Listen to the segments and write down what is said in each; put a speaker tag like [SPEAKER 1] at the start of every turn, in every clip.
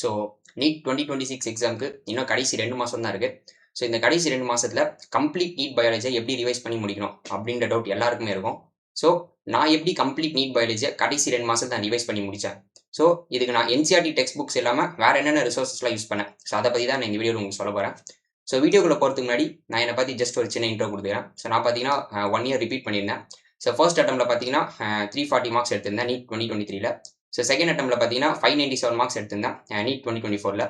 [SPEAKER 1] So NEET 2026 எக்ஸாமுக்கு இன்னும் கடைசி 2 மாதம் தான் இருக்குது. ஸோ இந்த கடைசி 2 மாதத்தில் கம்ப்ளீட் நீட் பயாலஜியை எப்படி ரிவைஸ் பண்ணி முடிக்கணும் அப்படின்ற டவுட் எல்லாருக்குமே இருக்கும். ஸோ நான் எப்படி கம்ப்ளீட் நீட் பயாலஜியை கடைசி 2 மாதம் தான் ரிவைஸ் பண்ணி முடித்தேன். ஸோ இதுக்கு நான் என்சிஆர்டி டெக்ஸ்ட் புக்ஸ் இல்லாமல் வேறு என்னென்ன ரிசோர்ஸஸ்லாம் யூஸ் பண்ணேன். ஸோ அதை பற்றி தான் நான் இந்த வீடியோவில் உங்களுக்கு சொல்ல போகிறேன். ஸோ வீடியோக்குள்ளே போகிறதுக்கு முன்னாடி நான் என்னை பற்றி ஜஸ்ட் ஒரு சின்ன இன்ட்ரோ கொடுத்துக்கிறேன். ஸோ நான் பார்த்தீங்கன்னா 1 இயர் ரிப்பீட் பண்ணியிருந்தேன். ஸோ ஃபர்ஸ்ட் அட்டம்ப்ட்ல பார்த்தீங்கன்னா 340 மார்க்ஸ் எடுத்திருந்தேன் நீட் 2023ல. ஸோ செகண்ட் அட்டம்ப்ட்ல பார்த்தீங்கன்னா 597 மார்க்ஸ் எடுத்திருந்தேன் நீட் 2024ல.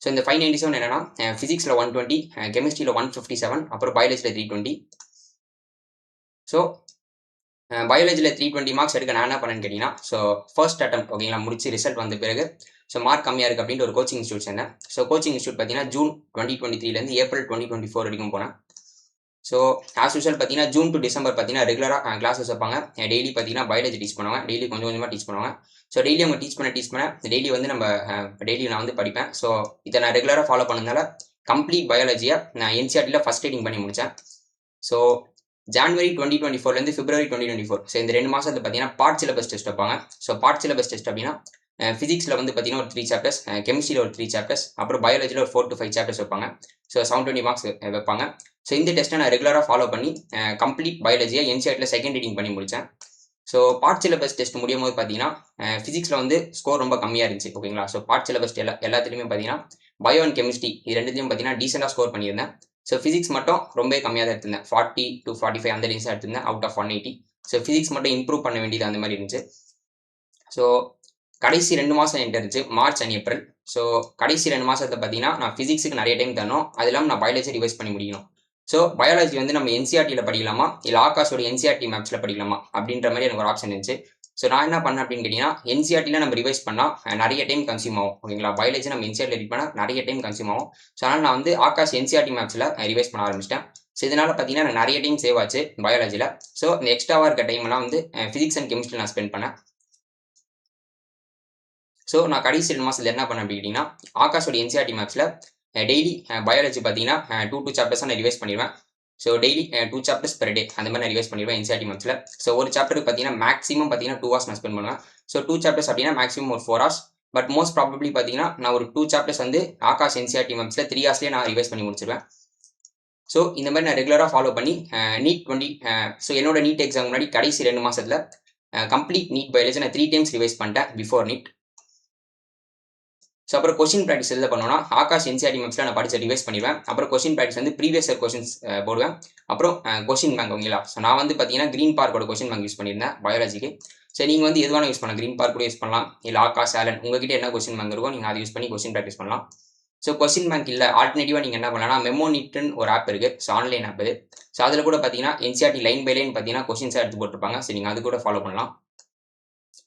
[SPEAKER 1] ஸோ இந்த 597 என்னன்னா ஃபிசிக்ஸில் 120, கெமிஸ்ட்ரியில் 157, அப்புறம் பயாலஜியில் 320. ஸோ பயாலஜியில் 320 மார்க்ஸ் எடுக்க நான் என்ன பண்ணேன்னு கேட்டிங்கன்னா, ஸோ ஃபர்ஸ்ட் அட்டம் ஓகேங்களா முடிச்சு ரிசல்ட் வந்த பிறகு ஸோ மார்க் கம்மியாக இருக்குது அப்படின்ட்டு ஒரு கோச்சிங் இன்ஸ்டியூட் சேர்ந்தேன். ஸோ கோச்சிங் இன்ஸ்டியூட் பார்த்தீங்கன்னா ஜூன் 2023லேருந்து ஏப்ரல் 2024 வரைக்கும் போனேன். ஸோ ஆஸ் யூஷுவல் பார்த்தீங்கன்னா ஜூன் டு டிசம்பர் பார்த்தீங்கன்னா ரெகுலராக கிளாஸஸ் வைப்பாங்க. டெய்லி பார்த்தீங்கன்னா பயாலஜி டீச் பண்ணுவாங்க. டெய்லி கொஞ்சம் கொஞ்சமாக டீச் பண்ணுவாங்க. ஸோ டெய்லி அவங்க டீச் பண்ண டெய்லி வந்து நம்ம டெய்லி நான் வந்து படிப்பேன். ஸோ இதை நான் ரெகுலராக ஃபாலோ பண்ணதுனால கம்ப்ளீட் பயாலஜியை நான் என்சிஆர்டியில் ஃபஸ்ட் ரீடிங் பண்ணி முடித்தேன். ஸோ ஜான்வரி 2024லேருந்து பிப்ரவரி 2024 ஸோ இந்த 2 மாதத்தில் பார்த்தீங்கன்னா பார்ட் சிலபஸ் டெஸ்ட் வைப்பாங்க. ஸோ பார்ட் சிலபஸ் டெஸ்ட் அப்படின்னா ஃபிசிக்ஸில் வந்து பார்த்தீங்கன்னா ஒரு 3 சாப்டர்ஸ், கெமிஸ்ட்ரியில் ஒரு 3 சாப்டர்ஸ், அப்புறம் பயாலஜியில் ஒரு 4 to 5 சாப்டர்ஸ் வைப்பாங்க. ஸோ 720 மார்க்ஸ் வைப்பாங்க. ஸோ இந்த டெஸ்ட்டை நான் ரெகுலராக ஃபாலோ பண்ணி கம்ப்ளீட் பயாலஜியை என்சிஆர்டியில் செகண்ட் ரீடிங் பண்ணி முடித்தேன். ஸோ பார்ட் சிலபஸ் டெஸ்ட் முடியும் போது பார்த்தீங்கன்னா ஃபிசிக்ஸில் வந்து ஸ்கோர் ரொம்ப கம்மியாக இருந்துச்சு ஓகேங்களா. ஸோ பார்ட் சிலபஸ் எல்லாத்துலேயுமே பார்த்தீங்கன்னா பயோ அண்ட் கெமிஸ்ட்ரி இது ரெண்டுத்தையும் பார்த்தீங்கன்னா டீசெண்டாக ஸ்கோர் பண்ணியிருந்தேன். ஸோ ஃபிசிக்ஸ் மட்டும் ரொம்ப கம்மியாக தான் எடுத்திருந்தேன். 40 to 45 அந்த ரேஞ்ச் தான் எடுத்திருந்தேன் அவுட் ஆஃப் 180. ஸோ ஃபிசிக்ஸ் மட்டும் இம்ப்ரூவ் பண்ண வேண்டியது அந்த மாதிரி இருந்துச்சு. ஸோ கடைசி 2 மாதம் என்கிட்ட இருந்துச்சு, மார்ச் அண்ட் ஏப்ரல். ஸோ கடைசி 2 மாதத்தை பார்த்தீங்கன்னா நான் ஃபிசிக்ஸுக்கு நிறைய டைம் தரணும், அது இல்லாமல் நான் பயாலஜி ரிவைஸ் பண்ணி முடிக்கணும். ஸோ பயாலஜி வந்து நம்ம என்சிஆர்டியில் படிக்கலாமா இல்லை ஆகாஷோட என்சிஆர்டி மேப்ஸில் படிக்கலாமா அப்படின்ற மாதிரி எனக்கு ஒரு ஆப்ஷன் இருந்துச்சு. ஸோ நான் என்ன பண்ணேன் அப்படின்னு கேட்டிங்கன்னா, என்சிஆர்டியில் நம்ம ரிவைஸ் பண்ணால் நிறைய டைம் கன்சியூம் ஆகும் ஓகேங்களா. பயாலஜி நம்ம என்சிஆர்டியில் ரீட் பண்ணால் நிறைய டைம் கன்சியூம் ஆகும். ஸோ அதனால் நான் வந்து ஆகாஷ் என்சிஆர்டி மேப்ஸில் ரிவைஸ் பண்ண ஆரம்பிச்சிட்டேன். ஸோ இதனால் பார்த்தீங்கன்னா எனக்கு நிறைய டைம் சேவ் ஆச்சு பயாலஜியில். ஸோ இந்த எக்ஸ்ட்ராவாக இருக்க டைம்லாம் வந்து ஃபிசிக்ஸ் அண்ட் கெமிஸ்ட்ரி நான் ஸ்பெண்ட் பண்ணேன். ஸோ நான் கடைசி 2 மாதத்தில் என்ன பண்ணேன் அப்படின்னு கேட்டிங்கன்னா, ஆகாஷோட என்சிஆர்டி மேப்ஸில் டெய்லி பயாலஜி பார்த்தீங்கன்னா 2 சாப்டர்ஸாக நான் ரிவைஸ் பண்ணிடுவேன். So daily 2 chapters per day அந்த மாதிரி நான் ரிவைஸ் பண்ணிடுவேன் என்சிஆர்டி மேப்ஸில். ஸோ ஒரு சாப்டருக்கு பார்த்தீங்கன்னா மேக்ஸிமம் பார்த்தீங்கன்னா 2 hours நான் ஸ்பெண்ட் பண்ணுவேன். ஸோ 2 சாப்டர்ஸ் அப்படின்னா மேக்ஸிமம் ஒரு 4 hours. பட் மோஸ்ட் ப்ராபப்ளி பார்த்தீங்கன்னா நான் ஒரு 2 சாப்டர்ஸ் வந்து ஆகாஷ் என்சிஆர்டி மேப்ஸில் 3 hours நான் ரிவைஸ் பண்ணி முடிச்சிருவேன். ஸோ இந்த மாதிரி நான் ரெகுலராக ஃபாலோ பண்ணி நீட் 20 ஸோ என்னோட நீட் எக்ஸாம் முன்னாடி கடைசி 2 மாதத்தில் கம்ப்ளீட் நீட் பயாலஜி நான் 3 times ரிவைஸ் பண்ணிட்டேன் பிஃபோர் நீட். ஸோ அப்புறம் கொஸ்டின் ப்ராக்டிஸ் எல்லாம் பண்ணோன்னா ஆகாஷ் என்சிஆர்டி மேப்ஸில் நான் படிச்சு ரிவைஸ் பண்ணிடுவேன். அப்புறம் கொஸ்டின் ப்ராக்டிஸ் வந்து ப்ரீவியஸ் இயர் கொஸ்டின்ஸ் போடுவேன். அப்புறம் கொஸ்டின் பேங்க் ஓகேங்களா. ஸோ நான் வந்து பார்த்தீங்கன்னா கிரீன் பார்க்கோட கொஸ்டின் பேங்க் யூஸ் பண்ணியிருந்தேன் பயாலஜிக்கு. ஸோ நீங்கள் வந்து எதுவான யூஸ் பண்ணலாம், கிரீன் பார்க் கூட யூஸ் பண்ணலாம், இல்லை ஆகாஷ் ஆலன் உங்ககிட்ட என்ன கொஸ்டின் பேங்க் இருக்கோ நீங்கள் அதை யூஸ் பண்ணி கொஸ்டின் ப்ராக்டிஸ் பண்ணலாம். ஸோ கொஸ்டின் பேங்க் இல்லை ஆல்டர்னேட்டிவாக நீங்கள் என்ன பண்ணலாம்னா மெமோ நீட்னு ஒரு ஆப் இருக்குது. ஸோ ஆன்லைன் ஆப் இது. ஸோ அதில் கூட பார்த்தீங்கன்னா என்சிஆர்டி லைன் பை லைன் பார்த்தீங்கன்னா கொஸ்டின்ஸாக எடுத்து போட்டிருப்பாங்க. ஸோ நீங்கள் அது கூட ஃபாலோ பண்ணலாம்.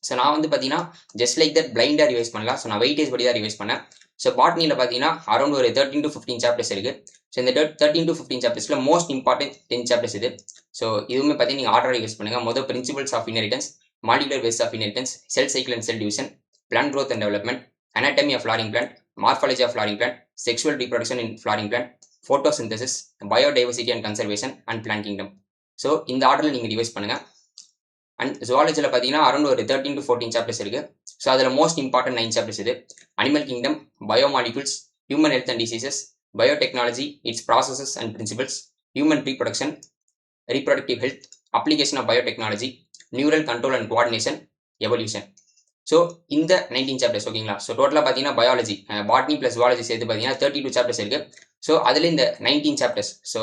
[SPEAKER 1] ஸோ நான் வந்து பார்த்தீங்கன்னா ஜஸ்ட் லைக் தட் பிளைண்டாக ரிவைஸ் பண்ணலாம். ஸோ நான் வெயிட்டேஜ் படி தான் ரிவைஸ் பண்ணேன். ஸோ பாட்னியில் பார்த்தீங்கன்னா அரௌண்ட் ஒரு 13 to 15 சாப்டர்ஸ் இருக்குது. ஸோ இந்த 13 to 15 சாப்டர்ஸில் மோஸ்ட் இம்பார்ட்டன்ட் 10 சாப்டர்ஸ் இது. ஸோ இதுவுமே பார்த்தீங்கன்னா நீங்கள் ஆர்டர் யூஸ் பண்ணுங்கள். மொதல் principles of inheritance, molecular base of inheritance, cell cycle and cell division, plant growth and development, anatomy of flowering plant, morphology of flowering plant, sexual reproduction in flowering plant, photosynthesis, biodiversity and conservation and plant kingdom. So இந்த ஆர்டரில் நீங்கள் revise பண்ணுங்கள். And ஜுவாலஜியில் பார்த்தீங்கன்னா around ஒரு 13 to 14 chapters இருக்குது. So அதில் most important 9 chapters இது. Animal kingdom, biomolecules, human health and diseases, biotechnology, its processes and principles, human reproduction, reproductive health, application of biotechnology, neural control and coordination, evolution. So இந்த 19 chapters ஓகேங்களா. So டோட்டலாக பார்த்தீங்கன்னா biology, botany plus zoology சேர்த்து பார்த்தீங்கன்னா 32 chapters இருக்குது. So அதில் இந்த 19 chapters, so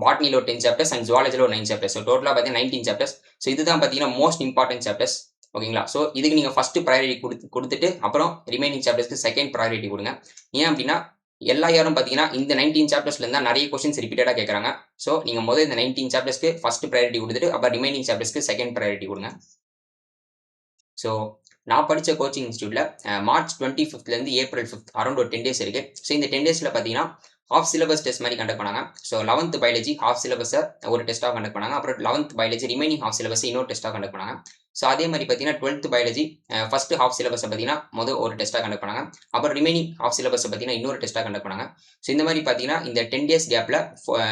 [SPEAKER 1] பாட்னியில் ஒரு 10 சாப்டர்ஸ் அண்ட் ஜுவாலஜியில் ஒரு 9 சாப்டர்ஸ். ஸோ டோட்டலாக பார்த்தீங்கன்னா 19 சாப்டர்ஸ். ஸோ இதுதான் பார்த்தீங்கன்னா மோஸ்ட் இம்பார்ட்டன்ட் சாப்டர்ஸ் ஓகேங்களா. ஸோ இதுக்கு நீங்கள் ஃபஸ்ட்டு ப்ரையாரிட்டி கொடுத்துட்டு அப்புறம் ரிமைனிங் சாப்டர்ஸ்க்கு செகண்ட் ப்ரையாரிட்டி கொடுங்க. ஏன் அப்படின்னா எல்லா யாரும் பார்த்தீங்கன்னா இந்த 19 சாப்டர்ஸ்லேருந்து தான் நிறைய கொஸ்டின்ஸ் ரிப்பீட்டடாக கேட்குறாங்க. ஸோ நீங்கள் முதல் இந்த 19 சாப்டர்ஸ்க்கு ஃபஸ்ட்டு ப்ரையாரிட்டி கொடுத்துட்டு அப்புறம் ரிமைனிங் சாப்டர்ஸ்க்கு செகண்ட் ப்ரையாரிட்டி கொடுங்க. ஸோ நான் படித்த கோச்சிங் இன்ஸ்டியூட்டில் மார்ச் 25லேருந்து ஏப்ரல் 5 அரௌண்ட் ஒரு 10 days இருக்குது. ஸோ இந்த 10 daysல பார்த்தீங்கன்னா ஹாஃப் சிலபஸ் டெஸ்ட் மாதிரி கண்டக்ட் பண்ணாங்க. ஸோ 11th பயாலஜி ஹாஃப் சிலபஸை ஒரு டெஸ்ட்டாக கண்டக்ட் பண்ணாங்க. அப்புறம் 11th biology remaining half syllabus இன்னொரு டெஸ்ட்டாக கண்டக்ட் பண்ணாங்க. ஸோ அதே மாதிரி பார்த்தீங்கன்னா 12th பயாலஜி ஃபஸ்ட்டு ஹாஃப் சிலபஸை பார்த்தீங்கன்னா முதல் ஒரு டெஸ்ட்டாக கண்டக்ட் பண்ணாங்க. அப்புறம் ரிமைனிங் ஹாஃப் சிலபஸை பார்த்தீங்கன்னா இன்னொரு டெஸ்ட்டாக கண்டக்ட் பண்ணாங்க. ஸோ இந்த மாதிரி பார்த்தீங்கன்னா இந்த 10 days கேப்பில்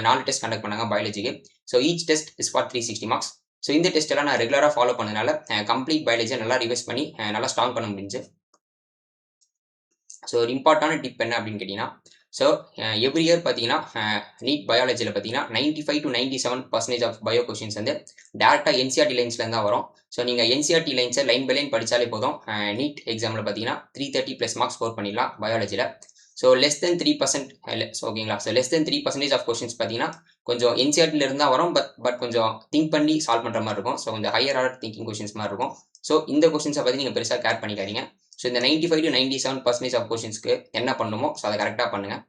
[SPEAKER 1] 4 டெஸ்ட் கண்டக்ட் பண்ணாங்க பயாலஜிக்கு. So each test is for 360 marks. So இந்த டெஸ்ட் எல்லாம் நான் ரெகுலராக ஃபாலோ பண்ணதுனால கம்ப்ளீட் பயாலஜியை நல்லா ரிவைஸ் பண்ணி நல்லா ஸ்ட்ராங் பண்ண முடிஞ்சு. ஸோ ஒரு இம்பார்ட்டான டிப் என்ன அப்படின்னு கேட்டிங்கன்னா, ஸோ எவ்ரி இயர் பார்த்தீங்கன்னா நீட் பயாலஜியில் பார்த்தீங்கன்னா 95 to 97% ஆஃப் பயோ கொஷின்ஸ் வந்து டேரெக்டாக என்சிஆர்டி லைன்ஸ்லேருந்து தான் வரும். ஸோ நீங்கள் என்சிஆர்டி லைன்ஸை லைன் பை லைன் படித்தாலே போதும், நீட் எக்ஸாமில் பார்த்தீங்கன்னா 330+ மார்க்ஸ் ஸ்கோர் பண்ணிடலாம் பயாலஜியில். ஸோ லெஸ் தென் 3% ஓகேங்களா. So less than 3% of questions பார்த்தீங்கன்னா கொஞ்சம் என்சிஆர்டியில் இருந்தால் வரும், பட் கொஞ்சம் திங்க் பண்ணி சால்வ் பண்ணுற மாதிரி இருக்கும். ஸோ கொஞ்சம் ஹையர் ஆர்டர் திங்கிங் கொஷின்ஸ் மாதிரி இருக்கும். ஸோ இந்த கொஷின்ஸை பற்றி நீங்கள் பெருசாக கேர் பண்ணிக்காதீங்க. ஸோ இந்த 95 to 97% ஆஃப் கொஷின்ஸ்க்கு என்ன பண்ணணுமோ ஸோ அதை கரெக்டாக பண்ணுங்கள்.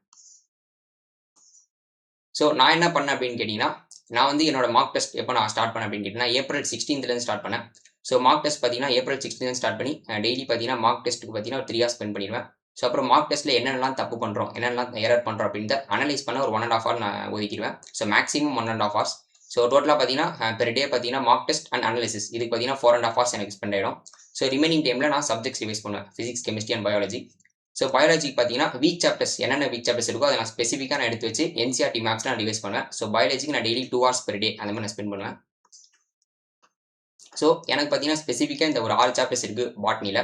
[SPEAKER 1] ஸோ நான் என்ன பண்ணேன் அப்படின்னு கேட்டிங்கன்னா, நான் வந்து என்னோட மார்க் டெஸ்ட் எப்போ நான் ஸ்டார்ட் பண்ணேன் அப்படின்னு கேட்டிங்கன்னா ஏப்ரல் 16th ஸ்டார்ட் பண்ணேன். ஸோ மார்க் டெஸ்ட் பார்த்தீங்கன்னா ஏப்ரல் 16 ஸ்டார்ட் பண்ணி டெய்லி பார்த்தீங்கன்னா மார்க் டெஸ்ட்டுக்கு பார்த்தீங்கன்னா ஒரு 3 hours ஸ்பெண்ட் பண்ணிடுவேன். ஸோ அப்புறம் மார்க் டெஸ்ட்டில் என்னென்னலாம் தப்பு பண்ணுறோம், என்னென்னலாம் எரர் பண்ணுறோம் அப்படின்றத அனலைஸ் பண்ண ஒரு 1.5 hour நான் ஒதுக்கிடுவேன். So maximum 1.5 hours. ஸோ டோட்டலாக பார்த்தீங்கன்னா பெர் டே பார்த்தீங்கன்னா மார்க் டெஸ்ட் அண்ட் அனலிசிஸ் இதுக்கு பார்த்தீங்கன்னா 4.5 hours எனக்கு ஸ்பெண்ட் ஆகிடும். ஸோ ரிமைனிங் டைமில் நான் சப்ஜெக்ட்ஸ் ரிவைஸ் பண்ணுவேன், physics, chemistry and biology. So பயாலஜிக்கு பார்த்தீங்கன்னா வீக் சாப்டர்ஸ் என்னென்ன வீக் சாப்டர்ஸ் இருக்கோ அதை நான் ஸ்பெசிஃபிக்காக நான் எடுத்து வச்சு என்சிஆர்டி மேப்ஸ் நான் ரிவைஸ் பண்ணுவேன். ஸோ பயாலஜிக்கு நான் டெய்லி 2 hours பெர் டே அந்த மாதிரி நான் ஸ்பெண்ட் பண்ணுவேன். ஸோ எனக்கு பார்த்தீங்கன்னா ஸ்பெசிஃபிக்காக இந்த ஒரு 6 சாப்டர்ஸ் இருக்குது பாட்னியில்.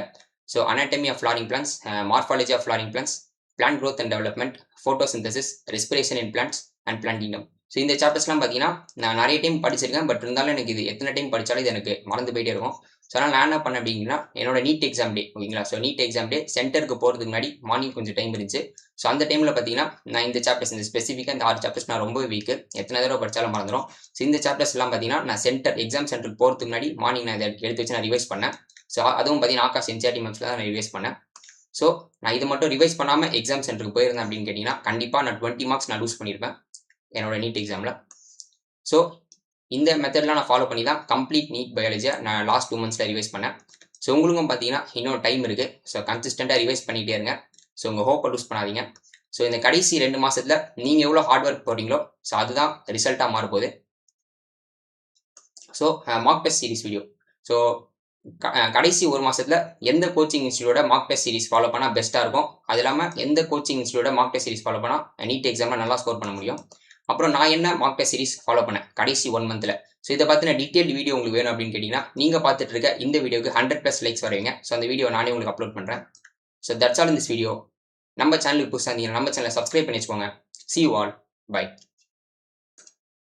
[SPEAKER 1] So anatomy of flowering plants, morphology of flowering plants, plant growth and development, photosynthesis, respiration in plants and plant kingdom. So இந்த சாப்டர்ஸ்லாம் பார்த்தீங்கன்னா நான் நிறைய டைம் படிச்சிருக்கேன், பட் இருந்தாலும் எனக்கு இது எத்தனை டைம் படித்தாலும் இது எனக்கு மறந்து போயிட்டே இருக்கும். ஸோ அதனால் நான் என்ன பண்ணேன் அப்படின்னா என்னோட நீட் எக்ஸாம் டே ஓகேங்களா. ஸோ நீட் எக்ஸாம் டே சென்டருக்கு போகிறதுக்கு முன்னாடி மார்னிங் கொஞ்சம் டைம் இருந்துச்சு. ஸோ அந்த டைமில் பார்த்தீங்கன்னா நான் இந்த சாப்டர்ஸ் இந்த ஸ்பெசிஃபிக்காக இந்த 6 சாப்டர்ஸ் நான் ரொம்ப வீக்கு, எத்தனை தடவை படித்தாலும் மறந்துடும். ஸோ இந்த சாப்டர்ஸ் எல்லாம் பார்த்தீங்கன்னா நான் எக்ஸாம் சென்டருக்கு போகிறதுக்கு முன்னாடி மார்னிங் நான் இதை எடுத்து வச்சு நான் ரிவைஸ் பண்ணேன். ஸோ அதுவும் பார்த்தீங்கன்னா ஆகாஷ் என்சிஆர்டி மேப்ஸில் தான் நான் ரிவைஸ் பண்ணேன். ஸோ நான் இது மட்டும் ரிவைஸ் பண்ணாமல் எக்ஸாம் சென்டருக்கு போயிருந்தேன் அப்படின்னு கேட்டிங்கன்னா கண்டிப்பாக நான் 20 marks நான் லூஸ் பண்ணியிருப்பேன் என்னோட நீட் எக்ஸாமில். ஸோ இந்த மெத்தட்லாம் நான் ஃபாலோ பண்ணி தான் கம்ப்ளீட் நீட் பயாலஜியை நான் லாஸ்ட் 2 months ரிவைஸ் பண்ணேன். ஸோ உங்களுக்கும் பார்த்தீங்கன்னா இன்னும் டைம் இருக்குது. ஸோ கன்சிஸ்டண்ட்டாக ரிவைஸ் பண்ணிகிட்டே இருங்க. ஸோ உங்கள் ஹோப்பை லூஸ் பண்ணாதீங்க. ஸோ இந்த கடைசி 2 மாதத்தில் நீங்கள் எவ்வளோ ஹார்ட் ஒர்க் போடுறீங்களோ ஸோ அதுதான் ரிசல்ட்டாக மாறப்போகுது. So mock test series video. So கடைசி 1 மாதத்தில் எந்த கோச்சிங் இன்ஸ்டியூட்டோட மார்க் டெஸ்ட் சீரிஸ் ஃபாலோ பண்ணால் பெஸ்ட்டாக இருக்கும், அது இல்லாமல் எந்த கோச்சிங் இன்ஸ்டியூட்டோட மார்க் டெஸ்ட் சீரிஸ் ஃபாலோ பண்ணால் நீட் எக்ஸாமில் நல்லா ஸ்கோர் பண்ண முடியும். அப்புறம் நான் என்ன மார்க் டெஸ்ட் சீரிஸ் ஃபாலோ பண்ணேன் கடைசி 1 monthல. ஸோ இதை பற்றின டீட்டெயில் வீடியோ உங்களுக்கு வேணும் அப்படின்னு கேட்டிங்கன்னா நீங்கள் பார்த்துட்டு இருக்க இந்த வீடியோக்கு 100+ லைக்ஸ் வருவீங்க. ஸோ அந்த வீடியோ நானே உங்களுக்கு அப்லோட் பண்ணுறேன். So that's all in this video. நம்ம சேனலுக்கு புதுசாக இருந்தீங்கன்னா நம்ம சேனலை சப்ஸ்கிரைப் பண்ணி வச்சுக்கோங்க. See you all. Bye.